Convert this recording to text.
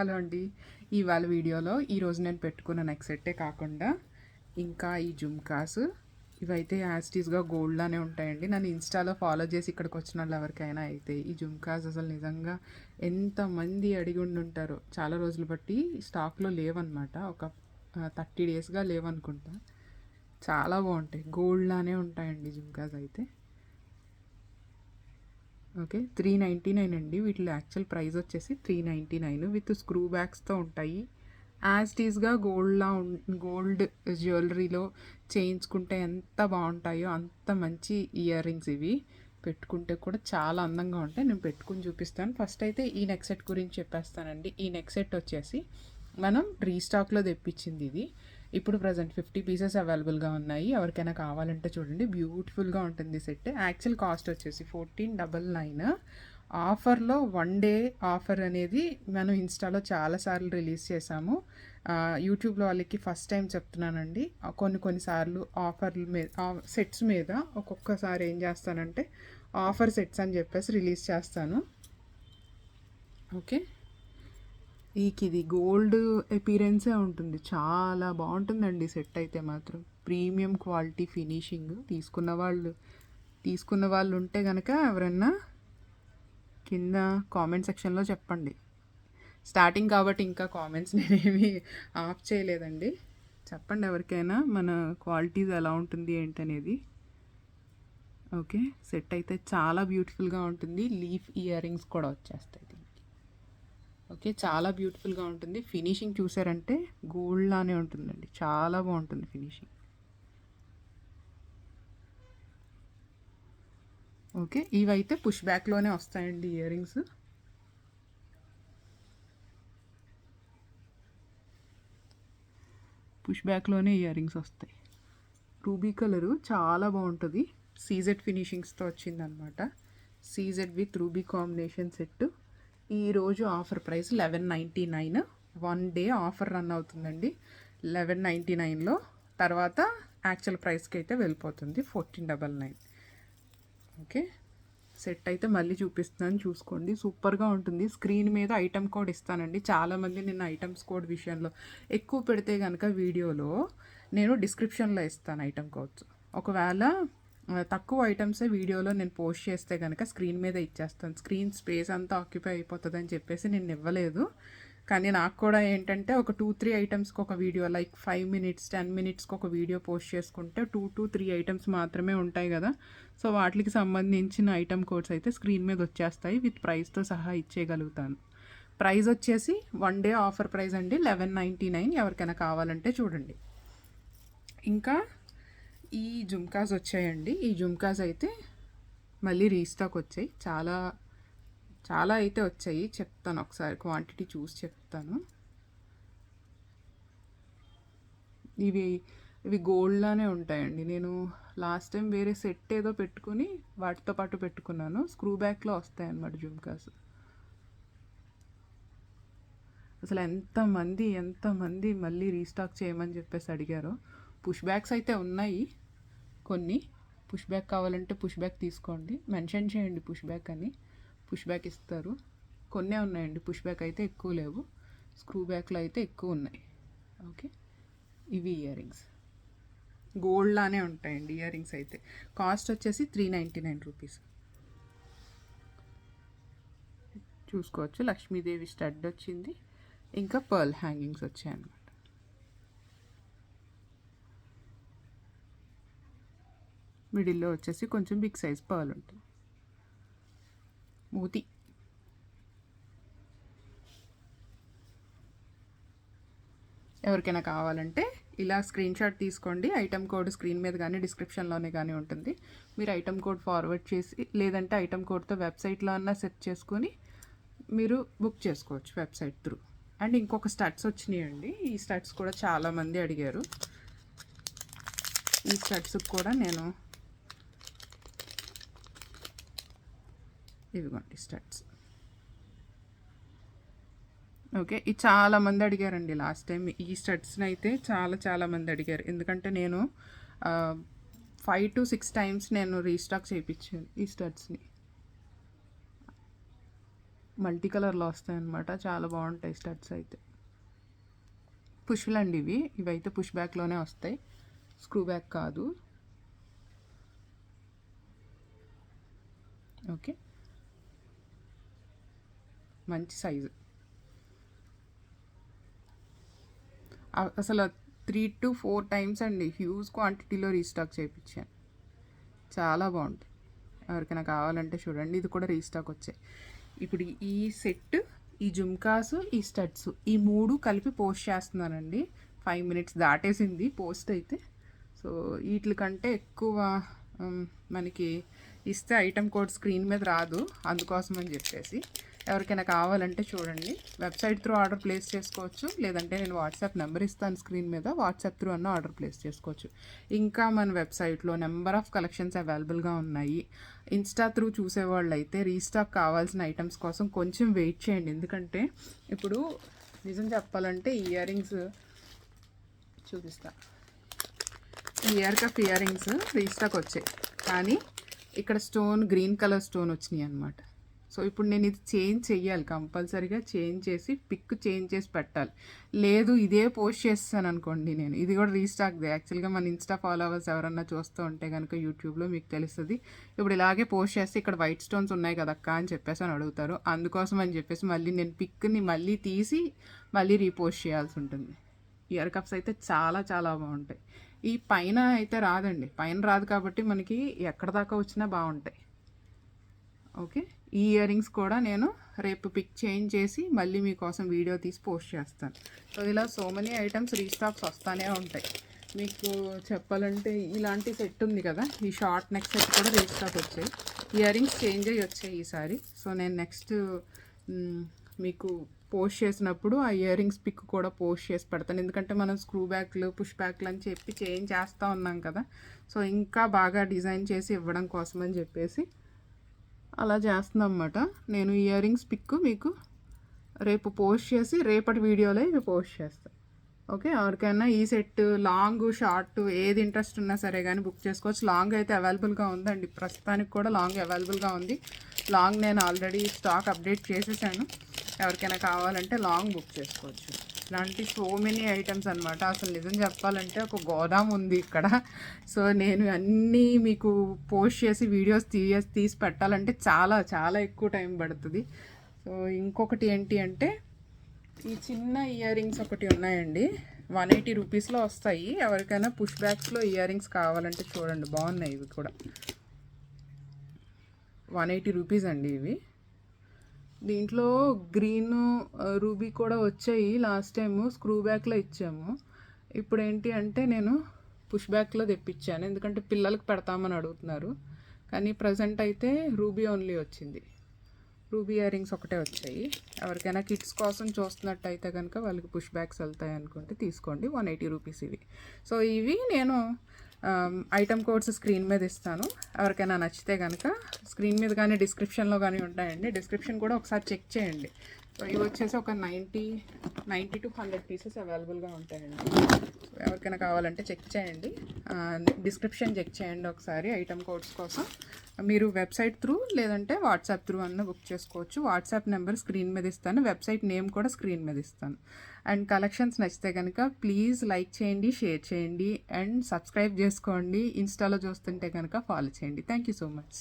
Hello అండి. ఇవాళ వీడియోలో ఈరోజు నేను పెట్టుకున్న నెక్ సెట్టే కాకుండా ఇంకా ఈ జుమ్కాస్ ఇవైతే యాస్టీస్గా గోల్డ్లానే ఉంటాయండి. నన్ను ఇన్స్టాలో ఫాలో చేసి ఇక్కడికి వచ్చిన వాళ్ళు ఎవరికైనా అయితే ఈ జుమ్కాస్ అసలు నిజంగా ఎంతమంది అడిగి ఉండుంటారో. చాలా రోజులు బట్టి స్టాక్లో లేవన్నమాట. ఒక 30 డేస్గా లేవనుకుంటా. చాలా బాగుంటాయి, గోల్డ్లానే ఉంటాయండి జుమ్కాస్ అయితే. ఓకే, 399 అండి. వీటిలో యాక్చువల్ ప్రైస్ వచ్చేసి 399 విత్ స్క్రూ బ్యాగ్స్తో ఉంటాయి. యాజ్ టీస్గా గోల్డ్ జ్యువెలరీలో చేయించుకుంటే ఎంత బాగుంటాయో అంత మంచి ఇయర్ రింగ్స్ ఇవి. పెట్టుకుంటే కూడా చాలా అందంగా ఉంటాయి. నేను పెట్టుకుని చూపిస్తాను. ఫస్ట్ అయితే ఈ నెక్ సెట్ గురించి చెప్పేస్తానండి. ఈ నెక్ సెట్ వచ్చేసి మనం రీస్టాక్లో తెప్పించింది ఇది. ఇప్పుడు ప్రజెంట్ 50 పీసెస్ అవైలబుల్గా ఉన్నాయి. ఎవరికైనా కావాలంటే చూడండి, బ్యూటిఫుల్గా ఉంటుంది సెట్. యాక్చువల్ కాస్ట్ వచ్చేసి 1499. ఆఫర్లో 1 డే ఆఫర్ అనేది మనం ఇన్స్టాలో చాలాసార్లు రిలీజ్ చేసాము. యూట్యూబ్లో వాళ్ళకి ఫస్ట్ టైం చెప్తున్నానండి. కొన్నిసార్లు ఆఫర్ల మీద సెట్స్ మీద ఒక్కొక్కసారి ఏం చేస్తానంటే ఆఫర్ సెట్స్ అని చెప్పేసి రిలీజ్ చేస్తాను. ఓకే, ఇది గోల్డ్ అపీరెన్సే ఉంటుంది. చాలా బాగుంటుందండి సెట్ అయితే మాత్రం. Premium quality finishing. తీసుకున్న వాళ్ళు ఉంటే కనుక ఎవరన్నా కింద కామెంట్ సెక్షన్లో చెప్పండి. స్టార్టింగ్ కాబట్టి ఇంకా కామెంట్స్ నేనేమి ఆఫ్ చేయలేదండి. చెప్పండి ఎవరికైనా మన క్వాలిటీస్ ఎలా ఉంటుంది ఏంటనేది. ఓకే, సెట్ అయితే చాలా బ్యూటిఫుల్గా ఉంటుంది. లీఫ్ ఇయర్ రింగ్స్ కూడా వచ్చేస్తాయి దీనికి. ఓకే, చాలా బ్యూటిఫుల్గా ఉంటుంది. ఫినిషింగ్ చూసారంటే గోల్డ్ లానే ఉంటుందండి. చాలా బాగుంటుంది ఫినిషింగ్. ఓకే, ఇవైతే పుష్ బ్యాక్లోనే వస్తాయండి ఇయర్ రింగ్స్. పుష్ బ్యాక్లోనే ఇయర్ రింగ్స్ వస్తాయి. రూబీ కలరు చాలా బాగుంటుంది. సీజెడ్ ఫినిషింగ్స్తో వచ్చిందనమాట. CZ with ruby combination set. ఈరోజు offer price 1199. 1 day offer run అవుతుందండి 1199లో. తర్వాత యాక్చువల్ ప్రైస్కి అయితే వెళ్ళిపోతుంది 1499. ఓకే, సెట్ అయితే మళ్ళీ చూపిస్తున్నాను, చూసుకోండి. సూపర్గా ఉంటుంది. స్క్రీన్ మీద ఐటమ్ కోడ్ ఇస్తానండి. చాలామంది నిన్న ఐటమ్స్ కోడ్ విషయంలో ఎక్కువ పెడితే కనుక వీడియోలో నేను డిస్క్రిప్షన్లో ఇస్తాను ఐటమ్ కోడ్స్. ఒకవేళ తక్కువ ఐటమ్సే వీడియోలో నేను పోస్ట్ చేస్తే కనుక స్క్రీన్ మీద ఇచ్చేస్తాను. స్క్రీన్ స్పేస్ అంతా ఆక్యుపై అయిపోతుంది అని చెప్పేసి నేను ఇవ్వలేదు. కానీ నాకు కూడా ఏంటంటే ఒక 2-3 ఐటమ్స్కి ఒక వీడియో, లైక్ 5 minutes 10 minutesకి ఒక వీడియో పోస్ట్ చేసుకుంటే 2 to 3 ఐటమ్స్ మాత్రమే ఉంటాయి కదా. సో వాటికి సంబంధించిన ఐటమ్ కోడ్స్ అయితే స్క్రీన్ మీద వచ్చేస్తాయి. విత్ ప్రైస్తో సహా ఇచ్చేయగలుగుతాను. ప్రైస్ వచ్చేసి 1 డే ఆఫర్ ప్రైస్ అండి 1199. ఎవరికైనా కావాలంటే చూడండి. ఇంకా ఈ జుమ్కాస్ వచ్చాయండి. ఈ జుమ్కాస్ అయితే మళ్ళీ రీస్టాక్ వచ్చాయి. చాలా అయితే వచ్చాయి. చెప్తాను, ఒకసారి క్వాంటిటీ చూసి చెప్తాను. ఇవి గోల్డ్లానే ఉంటాయండి. నేను లాస్ట్ టైం వేరే సెట్ ఏదో పెట్టుకుని వాటితో పాటు పెట్టుకున్నాను. స్క్రూ బ్యాక్లో వస్తాయి అన్నమాట జుమ్కాస్. అసలు ఎంతమంది మళ్ళీ రీస్టాక్ చేయమని చెప్పేసి అడిగారో. పుష్ బ్యాగ్స్ అయితే ఉన్నాయి కొన్ని. పుష్ బ్యాక్ కావాలంటే పుష్ బ్యాక్ తీసుకోండి, మెన్షన్ చేయండి పుష్ బ్యాక్ అని. పుష్ బ్యాక్ ఇస్తారు. కొన్నే ఉన్నాయండి, పుష్ బ్యాక్ అయితే ఎక్కువ లేవు. స్క్రూ బ్యాక్లో అయితే ఎక్కువ ఉన్నాయి. ఓకే, ఇవి ఇయర్ రింగ్స్ గోల్డ్లానే ఉంటాయండి. ఇయర్ రింగ్స్ అయితే కాస్ట్ వచ్చేసి 399 రూపీస్. చూసుకోవచ్చు, లక్ష్మీదేవి స్టడ్ వచ్చింది. ఇంకా పర్ల్ హ్యాంగింగ్స్ వచ్చాయి అన్నమాట. మిడిల్లో వచ్చేసి కొంచెం బిగ్ సైజ్ పర్ల్ ఉంటుంది. మూతి. ఎవరికైనా కావాలంటే ఇలా స్క్రీన్ షాట్ తీసుకోండి. ఐటమ్ కోడ్ స్క్రీన్ మీద కానీ డిస్క్రిప్షన్లోనే కానీ ఉంటుంది. మీరు ఐటమ్ కోడ్ ఫార్వర్డ్ చేసి, లేదంటే ఐటమ్ కోడ్తో వెబ్సైట్లో అన్నా సెర్చ్ చేసుకొని మీరు బుక్ చేసుకోవచ్చు వెబ్సైట్ త్రూ. అండ్ ఇంకొక స్టడ్స్ వచ్చినాయండి. ఈ స్టడ్స్ కూడా చాలామంది అడిగారు. ఈ స్టడ్స్కి కూడా నేను ఇవిగోండి స్టడ్స్. ఓకే, ఇది చాలామంది అడిగారండి లాస్ట్ టైం. ఈ స్టడ్స్ని అయితే చాలామంది అడిగారు. ఎందుకంటే నేను 5 to 6 times నేను రీస్టాక్ చేయించాను ఈ స్టడ్స్ని. మల్టీ కలర్లో వస్తాయి అన్నమాట. చాలా బాగుంటాయి స్టడ్స్ అయితే. పుష్లు అండి ఇవైతే పుష్ బ్యాక్లోనే వస్తాయి, స్క్రూ బ్యాక్ కాదు. ఓకే, మంచి సైజు. అసలు 3 to 4 టైమ్స్ అండి హ్యూజ్ క్వాంటిటీలో రీస్టాక్ చేయించాను. చాలా బాగుంటుంది. ఎవరికైనా కావాలంటే చూడండి, ఇది కూడా రీస్టాక్ వచ్చాయి. ఇప్పుడు ఈ సెట్, ఈ జుమ్కాస్, ఈ స్టడ్స్, ఈ 3 కలిపి పోస్ట్ చేస్తున్నానండి. 5 minutes దాటేసింది పోస్ట్ అయితే. సో వీటి కంటే ఎక్కువ మనకి ఇస్తే ఐటమ్ కోడ్ స్క్రీన్ మీద రాదు, అందుకోసం అని చెప్పేసి. ఎవరికైనా కావాలంటే చూడండి, వెబ్సైట్ త్రూ ఆర్డర్ ప్లేస్ చేసుకోవచ్చు, లేదంటే నేను వాట్సాప్ నెంబర్ ఇస్తాను స్క్రీన్ మీద, వాట్సాప్ త్రూ అన్న ఆర్డర్ ప్లేస్ చేసుకోవచ్చు. ఇంకా మన వెబ్సైట్లో నెంబర్ ఆఫ్ కలెక్షన్స్ అవైలబుల్గా ఉన్నాయి. ఇన్స్టా త్రూ చూసేవాళ్ళు అయితే రీస్టాక్ కావాల్సిన ఐటమ్స్ కోసం కొంచెం వెయిట్ చేయండి. ఎందుకంటే ఇప్పుడు నిజం చెప్పాలంటే ఇయర్ రింగ్స్ చూపిస్తా. ఈ year cup ear rings restock వచ్చాయి, కానీ ఇక్కడ స్టోన్ గ్రీన్ కలర్ స్టోన్ వచ్చినాయి అనమాట. సో ఇప్పుడు నేను ఇది చేంజ్ చెయ్యాలి, కంపల్సరీగా చేంజ్ చేసి పిక్ చేంజ్ చేసి పెట్టాలి. లేదు ఇదే పోస్ట్ చేస్తాను అనుకోండి, నేను ఇది కూడా రీస్టాక్దే. యాక్చువల్గా మన ఇన్స్టా ఫాలోవర్స్ ఎవరన్నా చూస్తూ ఉంటే కనుక యూట్యూబ్లో మీకు తెలుస్తుంది. ఇప్పుడు ఇలాగే పోస్ట్ చేస్తే ఇక్కడ వైట్ స్టోన్స్ ఉన్నాయి కదక్క అని చెప్పేసి అని అడుగుతారు. అందుకోసం అని చెప్పేసి మళ్ళీ నేను పిక్ని మళ్ళీ తీసి మళ్ళీ రీపోస్ట్ చేయాల్సి ఉంటుంది. ఇయర్ కప్స్ అయితే చాలా చాలా బాగుంటాయి. ఈ పైన అయితే రాదండి, పైన రాదు కాబట్టి మనకి ఎక్కడ దాకా వచ్చినా బాగుంటాయి. ఓకే, ఈ ఇయర్ రింగ్స్ కూడా నేను రేపు పిక్ చేంజ్ చేసి మళ్ళీ మీకోసం వీడియో తీసి పోస్ట్ చేస్తాను. సో ఇలా సో మెనీ ఐటమ్స్ రీస్టాక్స్ వస్తూనే ఉంటాయి. మీకు చెప్పాలంటే ఇలాంటి సెట్ ఉంది కదా, ఈ షార్ట్ నెక్ సెట్ కూడా రీస్టాక్ వచ్చాయి. ఇయర్ రింగ్స్ చేంజ్ అయ్యి వచ్చాయి ఈసారి. సో నేను నెక్స్ట్ మీకు పోస్ట్ చేసినప్పుడు ఆ ఇయర్ రింగ్స్ పిక్ కూడా పోస్ట్ చేసి పెడతాను. ఎందుకంటే మనం స్క్రూ బ్యాక్లు పుష్ బ్యాక్లు అని చెప్పి చేంజ్ చేస్తూ ఉన్నాం కదా, సో ఇంకా బాగా డిజైన్ చేసి ఇవ్వడం కోసం అని చెప్పేసి అలా చేస్తున్నాం అన్నమాట. నేను ఇయర్ రింగ్స్ పిక్ మీకు రేపు పోస్ట్ చేసి రేపటి వీడియోలో ఇవి పోస్ట్ చేస్తాను. ఓకే, ఎవరికైనా ఈ సెట్ లాంగ్ షార్ట్ ఏది ఇంట్రెస్ట్ ఉన్నా సరే కానీ బుక్ చేసుకోవచ్చు. లాంగ్ అయితే అవైలబుల్గా ఉందండి, ప్రస్తుతానికి కూడా లాంగ్ అవైలబుల్గా ఉంది. లాంగ్ నేను ఆల్రెడీ స్టాక్ అప్డేట్ చేసేసాను. ఎవరికైనా కావాలంటే లాంగ్ బుక్ చేసుకోవచ్చు. ఇలాంటి సో మెనీ ఐటమ్స్ అనమాట. అసలు నిజం చెప్పాలంటే ఒక గోదాం ఉంది ఇక్కడ. సో నేను అన్నీ మీకు పోస్ట్ చేసి వీడియోస్ తీసి పెట్టాలంటే చాలా చాలా ఎక్కువ టైం పడుతుంది. సో ఇంకొకటి ఏంటి అంటే ఈ చిన్న ఇయర్ రింగ్స్ ఒకటి ఉన్నాయండి, 180 రూపీస్లో వస్తాయి. ఎవరికైనా పుష్ బ్యాక్స్లో ఇయర్ రింగ్స్ కావాలంటే చూడండి, బాగున్నాయి ఇవి కూడా. 180 రూపీస్ అండి ఇవి. దీంట్లో గ్రీన్ రూబీ కూడా వచ్చాయి. లాస్ట్ టైము స్క్రూ బ్యాక్లో ఇచ్చాము. ఇప్పుడు ఏంటి అంటే నేను పుష్ బ్యాక్లో తెప్పించాను, ఎందుకంటే పిల్లలకి పెడతామని అడుగుతున్నారు. కానీ ప్రజెంట్ అయితే రూబీ ఓన్లీ వచ్చింది. రూబీ ఇయర్ రింగ్స్ ఒకటే వచ్చాయి. ఎవరికైనా కిడ్స్ కోసం చూస్తున్నట్టయితే కనుక వాళ్ళకి పుష్ బ్యాక్స్ వెళ్తాయి అనుకుంటే తీసుకోండి. 180 రూపీస్ ఇవి. సో ఇవి నేను ఐటమ్ కోడ్స్ స్క్రీన్ మీద ఇస్తాను. ఎవరికైనా నచ్చితే కనుక స్క్రీన్ మీద కానీ డిస్క్రిప్షన్లో కానీ ఉంటాయండి. డిస్క్రిప్షన్ కూడా ఒకసారి చెక్ చేయండి. సో ఇవి వచ్చేసి ఒక 90 to 100 పీసెస్ అవైలబుల్గా ఉంటాయండి. సో ఎవరికైనా కావాలంటే చెక్ చేయండి, డిస్క్రిప్షన్ చెక్ చేయండి ఒకసారి. ఐటమ్ కోడ్స్ కోసం మీరు వెబ్సైట్ త్రూ లేదంటే వాట్సాప్ త్రూ అన్న బుక్ చేసుకోవచ్చు. వాట్సాప్ నెంబర్ స్క్రీన్ మీద ఇస్తాను, వెబ్సైట్ నేమ్ కూడా స్క్రీన్ మీద ఇస్తాను. అండ్ కలెక్షన్స్ నచ్చితే కనుక ప్లీజ్ లైక్ చేయండి, షేర్ చేయండి అండ్ సబ్స్క్రైబ్ చేసుకోండి. ఇన్స్టాలో చూస్తుంటే కనుక ఫాలో చేయండి. Thank you so much.